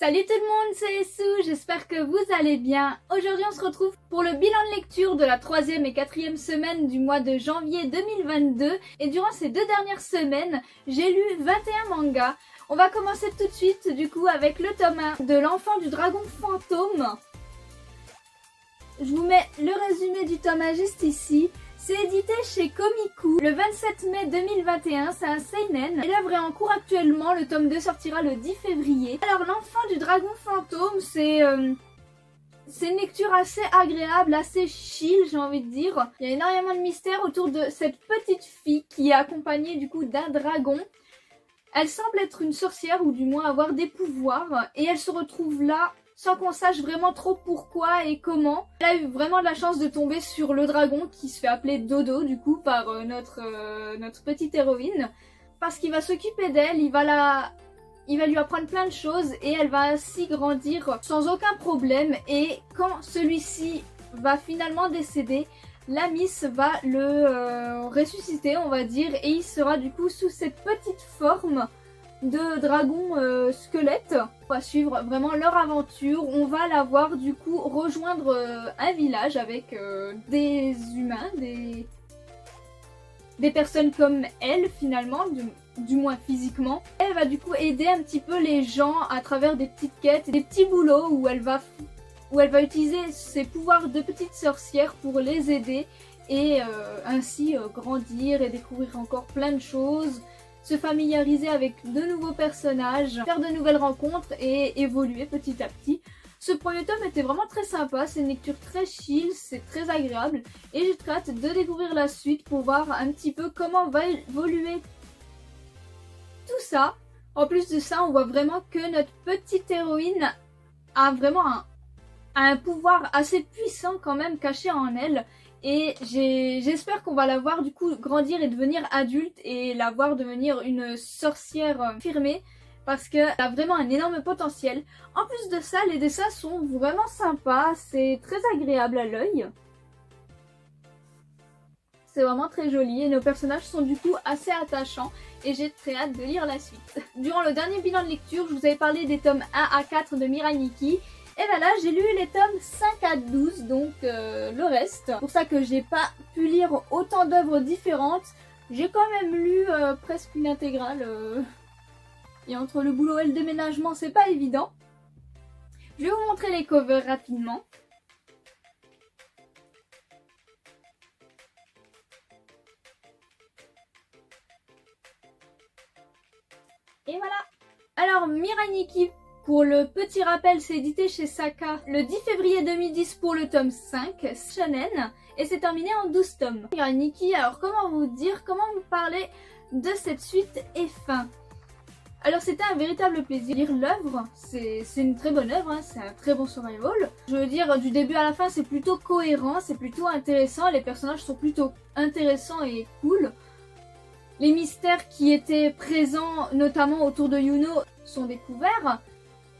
Salut tout le monde, c'est Sue, j'espère que vous allez bien. Aujourd'hui on se retrouve pour le bilan de lecture de la 3e et 4e semaine du mois de janvier 2022. Et durant ces 2 dernières semaines, j'ai lu 21 mangas. On va commencer tout de suite du coup avec le tome 1 de l'enfant du dragon fantôme. Je vous mets le résumé du tome 1 juste ici. C'est édité chez Komiku le 27 mai 2021, c'est un seinen. Et l'œuvre est en cours actuellement, le tome 2 sortira le 10 février. Alors l'enfant du dragon fantôme, c'est une lecture assez agréable, assez chill j'ai envie de dire. Il y a énormément de mystères autour de cette petite fille qui est accompagnée du coup d'un dragon. Elle semble être une sorcière ou du moins avoir des pouvoirs et elle se retrouve là sans qu'on sache vraiment trop pourquoi et comment. Elle a eu vraiment de la chance de tomber sur le dragon qui se fait appeler Dodo du coup par notre petite héroïne. Parce qu'il va s'occuper d'elle, il va lui apprendre plein de choses et elle va ainsi grandir sans aucun problème. Et quand celui-ci va finalement décéder, la Miss va le ressusciter on va dire et il sera du coup sous cette petite forme de dragon squelette. On va suivre vraiment leur aventure. On va la voir du coup rejoindre un village avec des humains, des personnes comme elle finalement, du moins physiquement. Elle va du coup aider un petit peu les gens à travers des petites quêtes, des petits boulots où elle va utiliser ses pouvoirs de petite sorcière pour les aider et ainsi grandir et découvrir encore plein de choses. Se familiariser avec de nouveaux personnages, faire de nouvelles rencontres et évoluer petit à petit. Ce premier tome était vraiment très sympa, c'est une lecture très chill, c'est très agréable et j'ai très hâte de découvrir la suite pour voir un petit peu comment va évoluer tout ça. En plus de ça, on voit vraiment que notre petite héroïne a vraiment un pouvoir assez puissant quand même caché en elle. Et j'espère qu'on va la voir du coup grandir et devenir adulte et la voir devenir une sorcière affirmée parce qu'elle a vraiment un énorme potentiel. En plus de ça, les dessins sont vraiment sympas, c'est très agréable à l'œil. C'est vraiment très joli et nos personnages sont du coup assez attachants et j'ai très hâte de lire la suite. Durant le dernier bilan de lecture, je vous avais parlé des tomes 1 à 4 de Mirai Nikki. Et là j'ai lu les tomes 5 à 12, donc le reste. C'est pour ça que j'ai pas pu lire autant d'œuvres différentes. J'ai quand même lu presque une intégrale. Et entre le boulot et le déménagement, c'est pas évident. Je vais vous montrer les covers rapidement. Et voilà. Alors Mirai Nikki, pour le petit rappel, c'est édité chez Saka le 10 février 2010 pour le tome 5, shonen, et c'est terminé en 12 tomes. Mirai Nikki, alors comment vous parler de cette suite et fin? Alors c'était un véritable plaisir. Lire l'œuvre, c'est une très bonne œuvre, hein, c'est un très bon survival. Je veux dire, du début à la fin, c'est plutôt cohérent, c'est plutôt intéressant, les personnages sont plutôt intéressants et cool. Les mystères qui étaient présents, notamment autour de Yuno, sont découverts.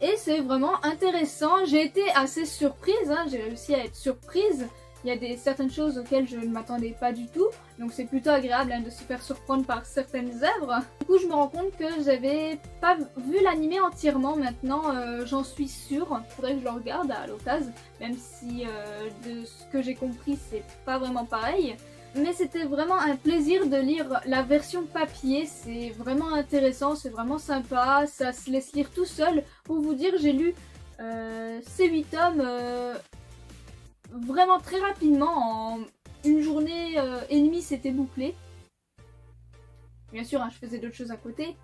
Et c'est vraiment intéressant, j'ai été assez surprise, hein, j'ai réussi à être surprise. Il y a certaines choses auxquelles je ne m'attendais pas du tout, donc c'est plutôt agréable hein, de se faire surprendre par certaines œuvres. Du coup je me rends compte que j'avais pas vu l'animé entièrement, maintenant j'en suis sûre, faudrait que je le regarde à l'occasion, même si de ce que j'ai compris c'est pas vraiment pareil. Mais c'était vraiment un plaisir de lire la version papier, c'est vraiment intéressant, c'est vraiment sympa, ça se laisse lire tout seul. Pour vous dire, j'ai lu ces 8 tomes vraiment très rapidement, en une journée et demie c'était bouclé. Bien sûr, hein, je faisais d'autres choses à côté.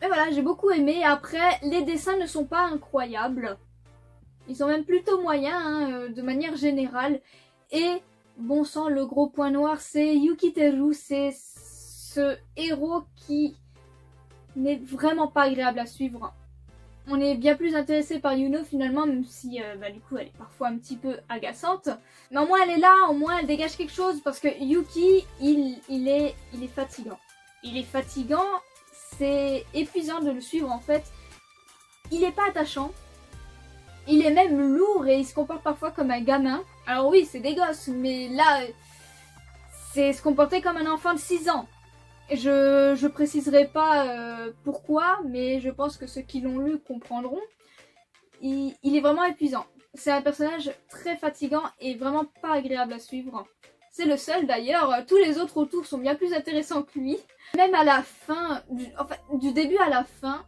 Mais voilà, j'ai beaucoup aimé. Après, les dessins ne sont pas incroyables. Ils sont même plutôt moyens, hein, de manière générale. Et bon sang, le gros point noir, c'est Yukiteru, c'est ce héros qui n'est vraiment pas agréable à suivre. On est bien plus intéressé par Yuno finalement, même si du coup elle est parfois un petit peu agaçante. Mais au moins elle est là, au moins elle dégage quelque chose parce que Yuki, il est fatigant. Il est fatigant, c'est épuisant de le suivre en fait. Il est pas attachant. Il est même lourd et il se comporte parfois comme un gamin. Alors oui, c'est des gosses, mais là, c'est se comporter comme un enfant de 6 ans. Je préciserai pas pourquoi, mais je pense que ceux qui l'ont lu comprendront. il est vraiment épuisant. C'est un personnage très fatigant et vraiment pas agréable à suivre. C'est le seul d'ailleurs, tous les autres autour sont bien plus intéressants que lui. Même à la fin, du début à la fin,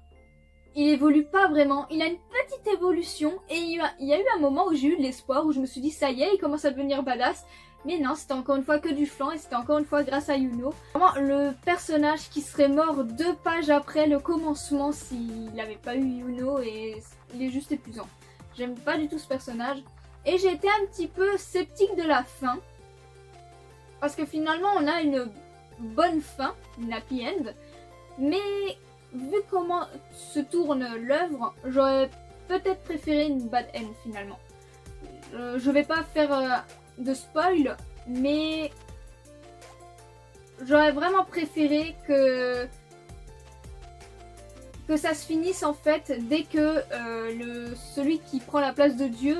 il évolue pas vraiment. Il a une petite évolution et il y a eu un moment où j'ai eu de l'espoir, où je me suis dit ça y est, il commence à devenir badass. Mais non, c'était encore une fois que du flan et c'était encore une fois grâce à Yuno. Vraiment le personnage qui serait mort 2 pages après le commencement s'il n'avait pas eu Yuno, et il est juste épuisant. J'aime pas du tout ce personnage. Et j'ai été un petit peu sceptique de la fin. Parce que finalement on a une bonne fin, une happy end. Mais vu comment se tourne l'œuvre, j'aurais peut-être préféré une bad end finalement. Je vais pas faire de spoil, mais j'aurais vraiment préféré que ça se finisse en fait dès que celui qui prend la place de Dieu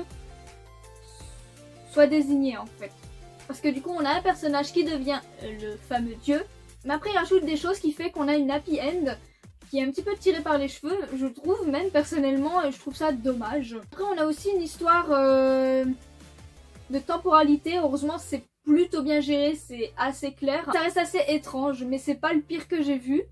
soit désigné en fait. Parce que du coup on a un personnage qui devient le fameux Dieu, mais après il rajoute des choses qui fait qu'on a une happy end qui est un petit peu tirée par les cheveux, je trouve même personnellement, et je trouve ça dommage. Après on a aussi une histoire de temporalité, heureusement c'est plutôt bien géré, c'est assez clair. Ça reste assez étrange, mais c'est pas le pire que j'ai vu.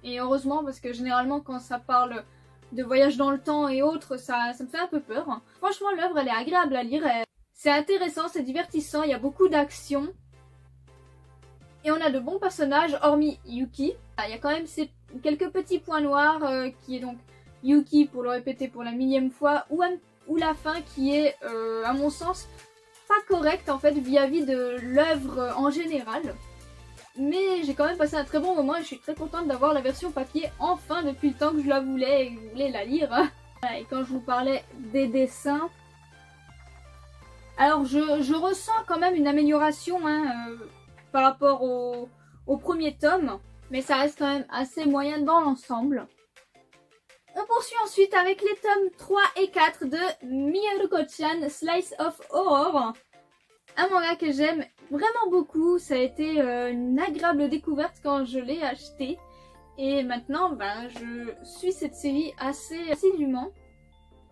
Et heureusement, parce que généralement quand ça parle de voyage dans le temps et autres, ça me fait un peu peur. Franchement l'œuvre elle est agréable à lire, c'est intéressant, c'est divertissant, il y a beaucoup d'action. Et on a de bons personnages, hormis Yuki. Il y a quand même quelques petits points noirs, qui est donc Yuki, pour le répéter pour la millième fois, ou la fin qui est, à mon sens, pas correcte en fait vis-à-vis de l'œuvre en général. Mais j'ai quand même passé un très bon moment et je suis très contente d'avoir la version papier enfin depuis le temps que je la voulais et que je voulais la lire. Voilà, et quand je vous parlais des dessins, alors je ressens quand même une amélioration par rapport au premier tome, mais ça reste quand même assez moyen dans l'ensemble. On poursuit ensuite avec les tomes 3 et 4 de Miyaruko-chan Slice of Horror. Un manga que j'aime vraiment beaucoup, ça a été une agréable découverte quand je l'ai acheté. Et maintenant, je suis cette série assez assidûment.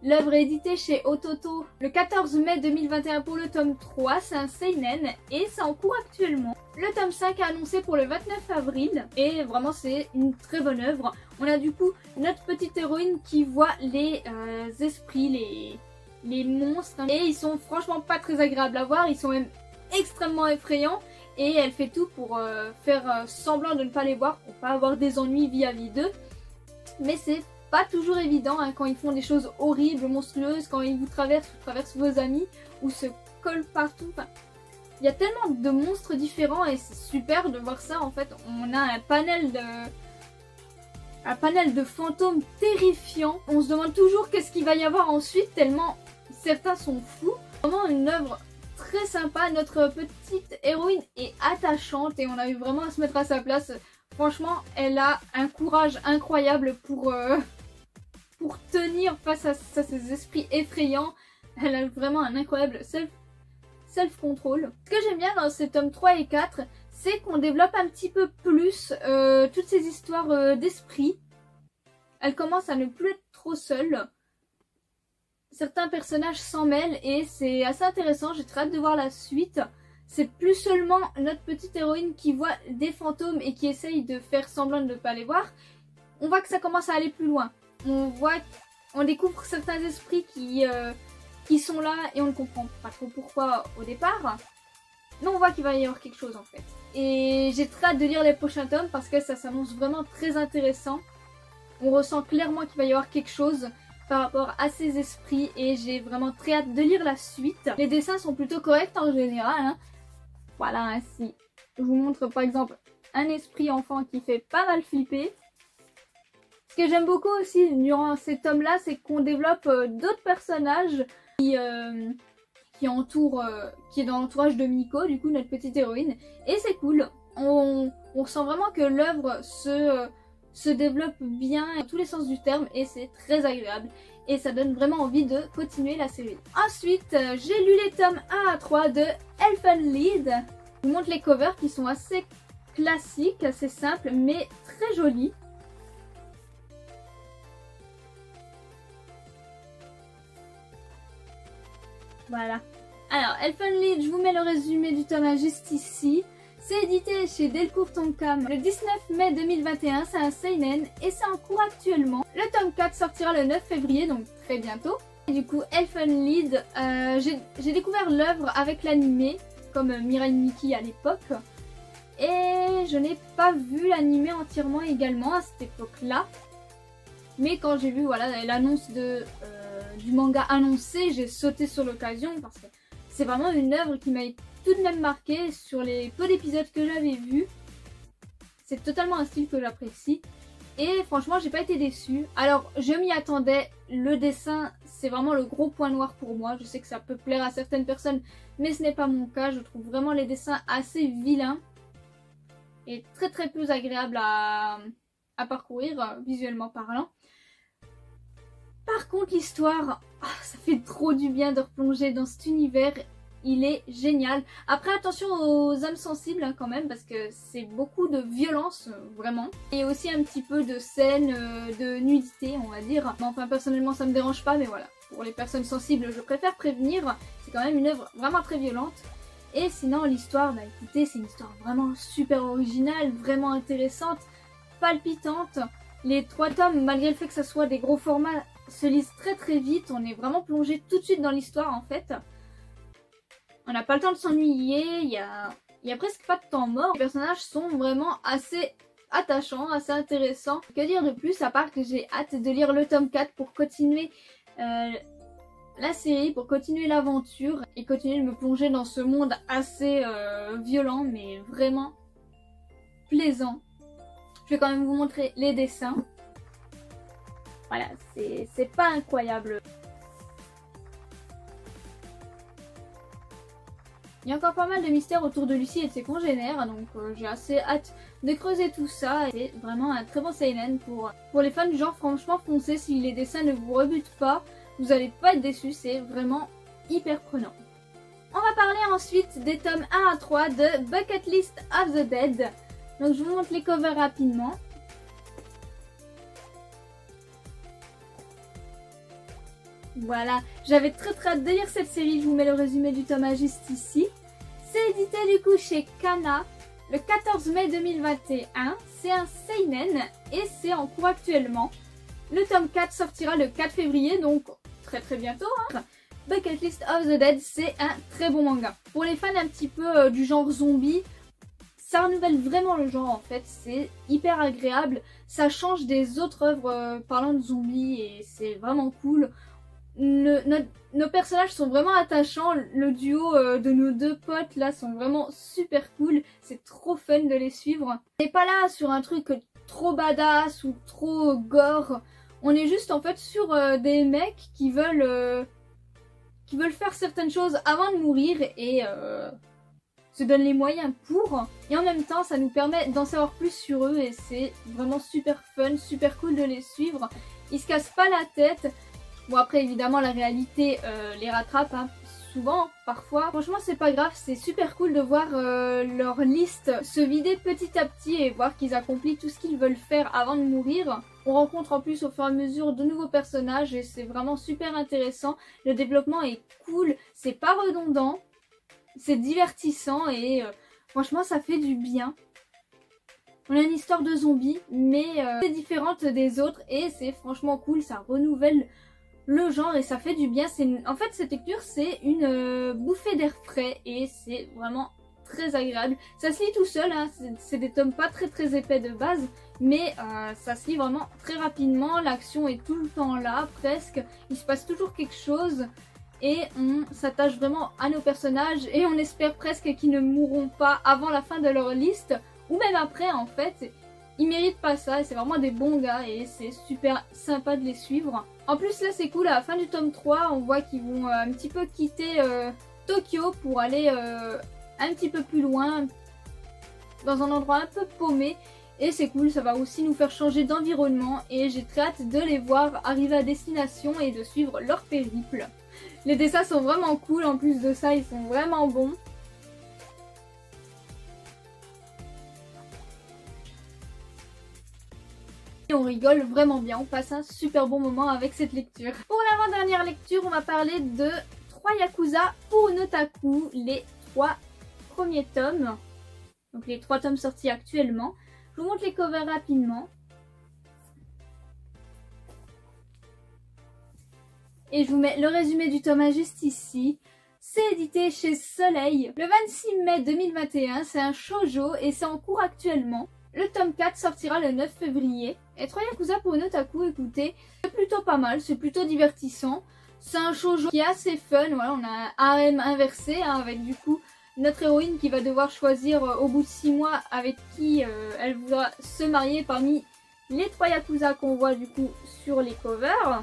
L'œuvre est éditée chez Ototo le 14 mai 2021 pour le tome 3, c'est un seinen et c'est en cours actuellement. Le tome 5 est annoncé pour le 29 avril et vraiment c'est une très bonne œuvre. On a du coup notre petite héroïne qui voit les esprits, les monstres, et ils sont franchement pas très agréables à voir, ils sont même extrêmement effrayants et elle fait tout pour faire semblant de ne pas les voir pour pas avoir des ennuis vis-à-vis d'eux. Mais c'est pas toujours évident quand ils font des choses horribles, monstrueuses, quand ils vous traversent vos amis ou se collent partout. Enfin, il y a tellement de monstres différents et c'est super de voir ça en fait. On a un panel de fantômes terrifiants. On se demande toujours qu'est-ce qu'il va y avoir ensuite tellement certains sont fous. Vraiment une œuvre très sympa. Notre petite héroïne est attachante et on a eu vraiment à se mettre à sa place. Franchement, elle a un courage incroyable pour tenir face à ces esprits effrayants. Elle a vraiment un incroyable self-control. Ce que j'aime bien dans ces tomes 3 et 4, c'est qu'on développe un petit peu plus toutes ces histoires d'esprit. Elle commence à ne plus être trop seule. Certains personnages s'en mêlent et c'est assez intéressant, j'ai très hâte de voir la suite. C'est plus seulement notre petite héroïne qui voit des fantômes et qui essaye de faire semblant de ne pas les voir. On voit que ça commence à aller plus loin. On découvre certains esprits qui sont là et on ne comprend pas trop pourquoi au départ. Mais on voit qu'il va y avoir quelque chose en fait. Et j'ai très hâte de lire les prochains tomes parce que ça s'annonce vraiment très intéressant. On ressent clairement qu'il va y avoir quelque chose par rapport à ces esprits et j'ai vraiment très hâte de lire la suite. Les dessins sont plutôt corrects en général. Voilà, ainsi je vous montre par exemple un esprit enfant qui fait pas mal flipper. Ce que j'aime beaucoup aussi durant ces tomes-là, c'est qu'on développe d'autres personnages qui est dans l'entourage de Miko, du coup notre petite héroïne. Et c'est cool, on ressent vraiment que l'œuvre se développe bien dans tous les sens du terme et c'est très agréable. Et ça donne vraiment envie de continuer la série. Ensuite, j'ai lu les tomes 1 à 3 de Elfen Lied. Je vous montre les covers qui sont assez classiques, assez simples, mais très jolis. Voilà. Alors, Elfen Lied, je vous mets le résumé du tome 1 juste ici. C'est édité chez Delcourt Tonkam le 19 mai 2021, c'est un seinen et c'est en cours actuellement. Le tome 4 sortira le 9 février, donc très bientôt. Et du coup, Elfen Lied, j'ai découvert l'œuvre avec l'animé, comme Mirai Nikki à l'époque. Et je n'ai pas vu l'animé entièrement également à cette époque-là. Mais quand j'ai vu voilà, l'annonce du manga annoncé, j'ai sauté sur l'occasion parce que c'est vraiment une œuvre qui m'a tout de même marqué sur les peu d'épisodes que j'avais vus. C'est totalement un style que j'apprécie. Et franchement, j'ai pas été déçue. Alors, je m'y attendais. Le dessin, c'est vraiment le gros point noir pour moi. Je sais que ça peut plaire à certaines personnes, mais ce n'est pas mon cas. Je trouve vraiment les dessins assez vilains et très peu agréables à parcourir, visuellement parlant. Par contre, l'histoire, ça fait trop du bien de replonger dans cet univers. Il est génial. Après, attention aux âmes sensibles hein, quand même, parce que c'est beaucoup de violence, vraiment. Et aussi un petit peu de scènes de nudité, on va dire. Mais enfin, personnellement, ça me dérange pas, mais voilà. Pour les personnes sensibles, je préfère prévenir. C'est quand même une œuvre vraiment très violente. Et sinon, l'histoire, bah écoutez, c'est une histoire vraiment super originale, vraiment intéressante, palpitante. Les 3 tomes, malgré le fait que ça soit des gros formats, se lisent très vite. On est vraiment plongé tout de suite dans l'histoire, en fait. On n'a pas le temps de s'ennuyer, il y a presque pas de temps mort. Les personnages sont vraiment assez attachants, assez intéressants. Que dire de plus à part que j'ai hâte de lire le tome 4 pour continuer la série, pour continuer l'aventure et continuer de me plonger dans ce monde assez violent mais vraiment plaisant. Je vais quand même vous montrer les dessins. Voilà, c'est pas incroyable. Il y a encore pas mal de mystères autour de Lucie et de ses congénères, donc j'ai assez hâte de creuser tout ça. C'est vraiment un très bon seinen pour les fans du genre. Franchement, foncez si les dessins ne vous rebutent pas, vous allez pas être déçus, c'est vraiment hyper prenant. On va parler ensuite des tomes 1 à 3 de Bucket List of the Dead. Donc je vous montre les covers rapidement. Voilà, j'avais très hâte de lire cette série, je vous mets le résumé du tome 1 juste ici. C'est édité du coup chez Kana le 14 mai 2021, c'est un seinen et c'est en cours actuellement. Le tome 4 sortira le 4 février, donc très bientôt. Hein. Bucket List of the Dead, c'est un très bon manga. Pour les fans un petit peu du genre zombie, ça renouvelle vraiment le genre en fait, c'est hyper agréable. Ça change des autres œuvres parlant de zombies et c'est vraiment cool. Nos personnages sont vraiment attachants, le duo de nos 2 potes là sont vraiment super cool, c'est trop fun de les suivre. On n'est pas là sur un truc trop badass ou trop gore, on est juste en fait sur des mecs qui veulent faire certaines choses avant de mourir et se donnent les moyens pour, et en même temps ça nous permet d'en savoir plus sur eux et c'est vraiment super fun, super cool de les suivre. Ils se cassent pas la tête. Bon après évidemment la réalité les rattrape hein, souvent, parfois. Franchement c'est pas grave, c'est super cool de voir leur liste se vider petit à petit et voir qu'ils accomplissent tout ce qu'ils veulent faire avant de mourir. On rencontre en plus au fur et à mesure de nouveaux personnages et c'est vraiment super intéressant. Le développement est cool, c'est pas redondant, c'est divertissant et franchement ça fait du bien. On a une histoire de zombies mais c'est différente des autres et c'est franchement cool, ça renouvelle le genre et ça fait du bien. En fait cette lecture c'est une bouffée d'air frais et c'est vraiment très agréable. Ça se lit tout seul, hein. C'est des tomes pas très épais de base mais ça se lit vraiment très rapidement. L'action est tout le temps là presque, il se passe toujours quelque chose et on s'attache vraiment à nos personnages et on espère presque qu'ils ne mourront pas avant la fin de leur liste ou même après en fait. Ils méritent pas ça et c'est vraiment des bons gars et c'est super sympa de les suivre. En plus là c'est cool, à la fin du tome 3 on voit qu'ils vont un petit peu quitter Tokyo pour aller un petit peu plus loin dans un endroit un peu paumé et c'est cool, ça va aussi nous faire changer d'environnement et j'ai très hâte de les voir arriver à destination et de suivre leur périple. Les dessins sont vraiment cool, en plus de ça ils sont vraiment bons. On rigole vraiment bien, on passe un super bon moment avec cette lecture. Pour l'avant-dernière lecture, on va parler de 3 Yakuza pour une otaku, les 3 premiers tomes. Donc les 3 tomes sortis actuellement. Je vous montre les covers rapidement. Et je vous mets le résumé du tome 1 juste ici. C'est édité chez Soleil le 26 mai 2021. C'est un shoujo et c'est en cours actuellement. Le tome 4 sortira le 9 février. Et 3 Yakuza pour une otaku, écoutez, c'est plutôt pas mal, c'est plutôt divertissant. C'est un shoujo qui est assez fun. Voilà, on a un harem inversé hein, avec du coup notre héroïne qui va devoir choisir au bout de 6 mois avec qui elle voudra se marier parmi les 3 Yakuza qu'on voit du coup sur les covers.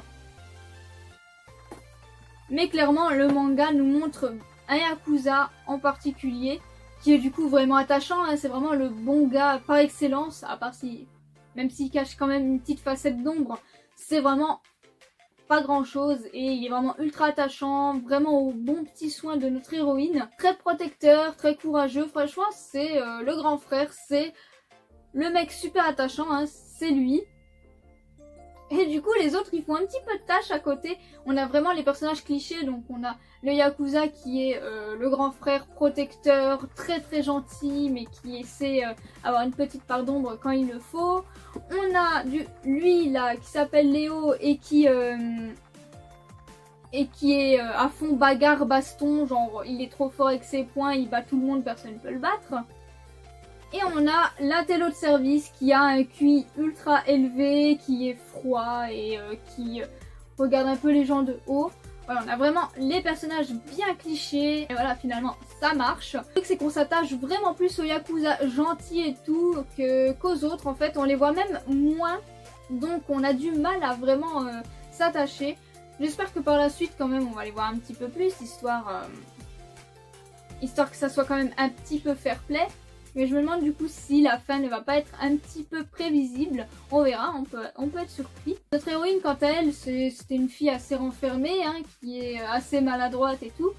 Mais clairement, le manga nous montre un Yakuza en particulier qui est du coup vraiment attachant. Hein. C'est vraiment le bon gars par excellence, à part si, même s'il cache quand même une petite facette d'ombre, c'est vraiment pas grand chose et il est vraiment ultra attachant, vraiment au bon petit soin de notre héroïne. Très protecteur, très courageux, franchement c'est le grand frère, c'est le mec super attachant, hein. C'est lui. Et du coup les autres ils font un petit peu de tâches à côté. On a vraiment les personnages clichés, donc on a le Yakuza qui est le grand frère protecteur, très très gentil mais qui essaie d'avoir une petite part d'ombre quand il le faut. On a lui là qui s'appelle Léo et qui est à fond bagarre baston, genre il est trop fort avec ses poings, il bat tout le monde, personne ne peut le battre. Et on a l'intello de service qui a un QI ultra élevé, qui est froid et qui regarde un peu les gens de haut. Voilà, on a vraiment les personnages bien clichés. Et voilà, finalement, ça marche. Le truc, c'est qu'on s'attache vraiment plus aux Yakuza gentils et tout qu'aux autres. En fait, on les voit même moins. Donc, on a du mal à vraiment s'attacher. J'espère que par la suite, quand même, on va les voir un petit peu plus, histoire que ça soit quand même un petit peu fair play. Mais je me demande du coup si la fin ne va pas être un petit peu prévisible. On verra, on peut être surpris. Notre héroïne, quant à elle, c'était une fille assez renfermée, hein, qui est assez maladroite et tout.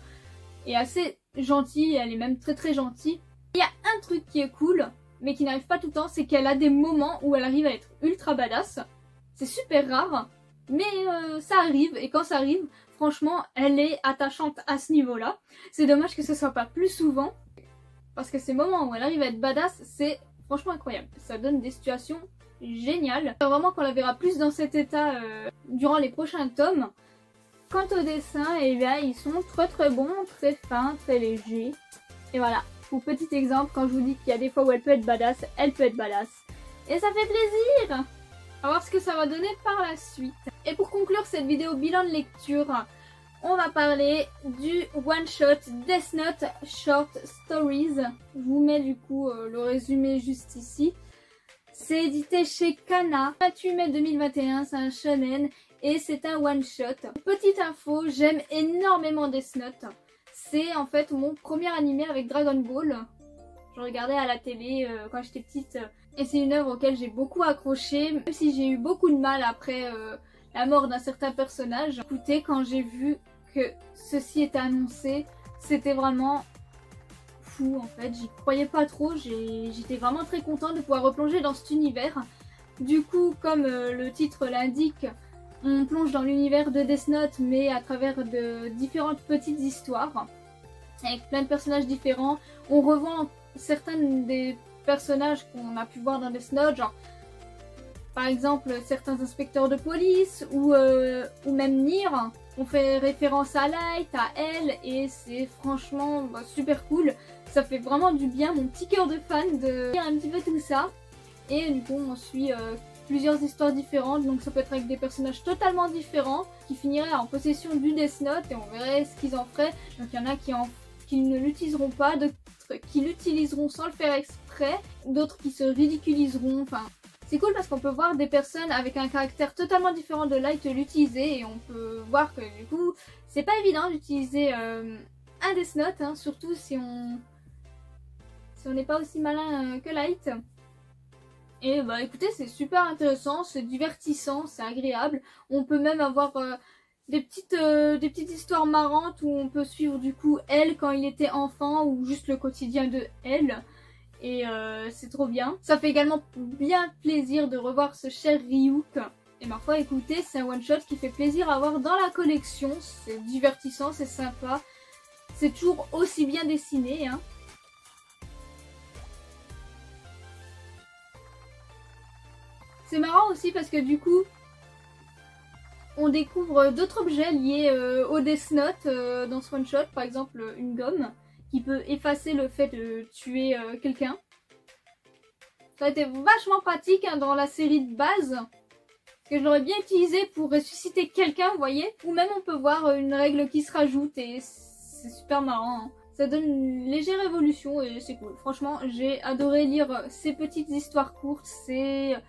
Et assez gentille, elle est même très très gentille. Il y a un truc qui est cool, mais qui n'arrive pas tout le temps, c'est qu'elle a des moments où elle arrive à être ultra badass. C'est super rare, mais ça arrive. Et quand ça arrive, franchement, elle est attachante à ce niveau-là. C'est dommage que ce soit pas plus souvent. Parce que ces moments où elle arrive à être badass, c'est franchement incroyable. Ça donne des situations géniales. Vraiment qu'on la verra plus dans cet état durant les prochains tomes. Quant au dessin, eh bien, ils sont très très bons, très fins, très légers. Et voilà, pour petit exemple, quand je vous dis qu'il y a des fois où elle peut être badass, elle peut être badass. Et ça fait plaisir! On va voir ce que ça va donner par la suite. Et pour conclure cette vidéo bilan de lecture, on va parler du one-shot Death Note Short Stories. Je vous mets du coup le résumé juste ici. C'est édité chez Kana, 28 mai 2021, c'est un shonen et c'est un one-shot. Petite info, j'aime énormément Death Note. C'est en fait mon premier animé avec Dragon Ball. Je regardais à la télé quand j'étais petite et c'est une œuvre auquel j'ai beaucoup accroché. Même si j'ai eu beaucoup de mal après la mort d'un certain personnage. Écoutez, quand j'ai vu que ceci était annoncé, c'était vraiment fou en fait. J'y croyais pas trop, j'étais vraiment très contente de pouvoir replonger dans cet univers. Du coup, comme le titre l'indique, on plonge dans l'univers de Death Note mais à travers de différentes petites histoires avec plein de personnages différents. On revoit certains des personnages qu'on a pu voir dans Death Note, genre par exemple certains inspecteurs de police ou même Nier. On fait référence à Light, à elle et c'est franchement super cool. Ça fait vraiment du bien, mon petit cœur de fan, de lire un petit peu tout ça. Et du coup on suit plusieurs histoires différentes, donc ça peut être avec des personnages totalement différents qui finiraient en possession du Death Note et on verrait ce qu'ils en feraient. Donc il y en a qui ne l'utiliseront pas, d'autres qui l'utiliseront sans le faire exprès, d'autres qui se ridiculiseront, enfin... C'est cool parce qu'on peut voir des personnes avec un caractère totalement différent de Light l'utiliser et on peut voir que du coup c'est pas évident d'utiliser un Death Note, hein, surtout si on n'est pas aussi malin que Light. Et bah écoutez, c'est super intéressant, c'est divertissant, c'est agréable. On peut même avoir des petites histoires marrantes où on peut suivre du coup elle quand il était enfant ou juste le quotidien de elle. Et c'est trop bien. Ça fait également bien plaisir de revoir ce cher Ryuk Et ma foi, écoutez, c'est un one-shot qui fait plaisir à voir dans la collection. C'est divertissant, c'est sympa. C'est toujours aussi bien dessiné, hein. C'est marrant aussi parce que du coup, on découvre d'autres objets liés au Death Note dans ce one-shot. Par exemple, une gomme qui peut effacer le fait de tuer quelqu'un. Ça a été vachement pratique hein, dans la série de base. Que je l'aurais bien utilisé pour ressusciter quelqu'un, vous voyez. Ou même on peut voir une règle qui se rajoute et c'est super marrant. Hein. Ça donne une légère évolution et c'est cool. Franchement, j'ai adoré lire ces petites histoires courtes. C'est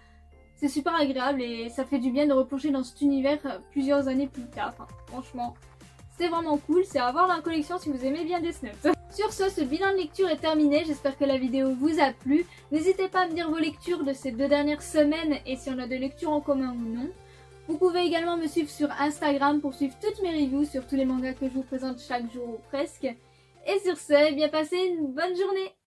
super agréable et ça fait du bien de replonger dans cet univers plusieurs années plus tard. Enfin, franchement, c'est vraiment cool. C'est à voir dans la collection si vous aimez bien Death Note. Sur ce bilan de lecture est terminé. J'espère que la vidéo vous a plu. N'hésitez pas à me dire vos lectures de ces 2 dernières semaines et si on a des lectures en commun ou non. Vous pouvez également me suivre sur Instagram pour suivre toutes mes reviews sur tous les mangas que je vous présente chaque jour ou presque. Et sur ce, bien passez une bonne journée.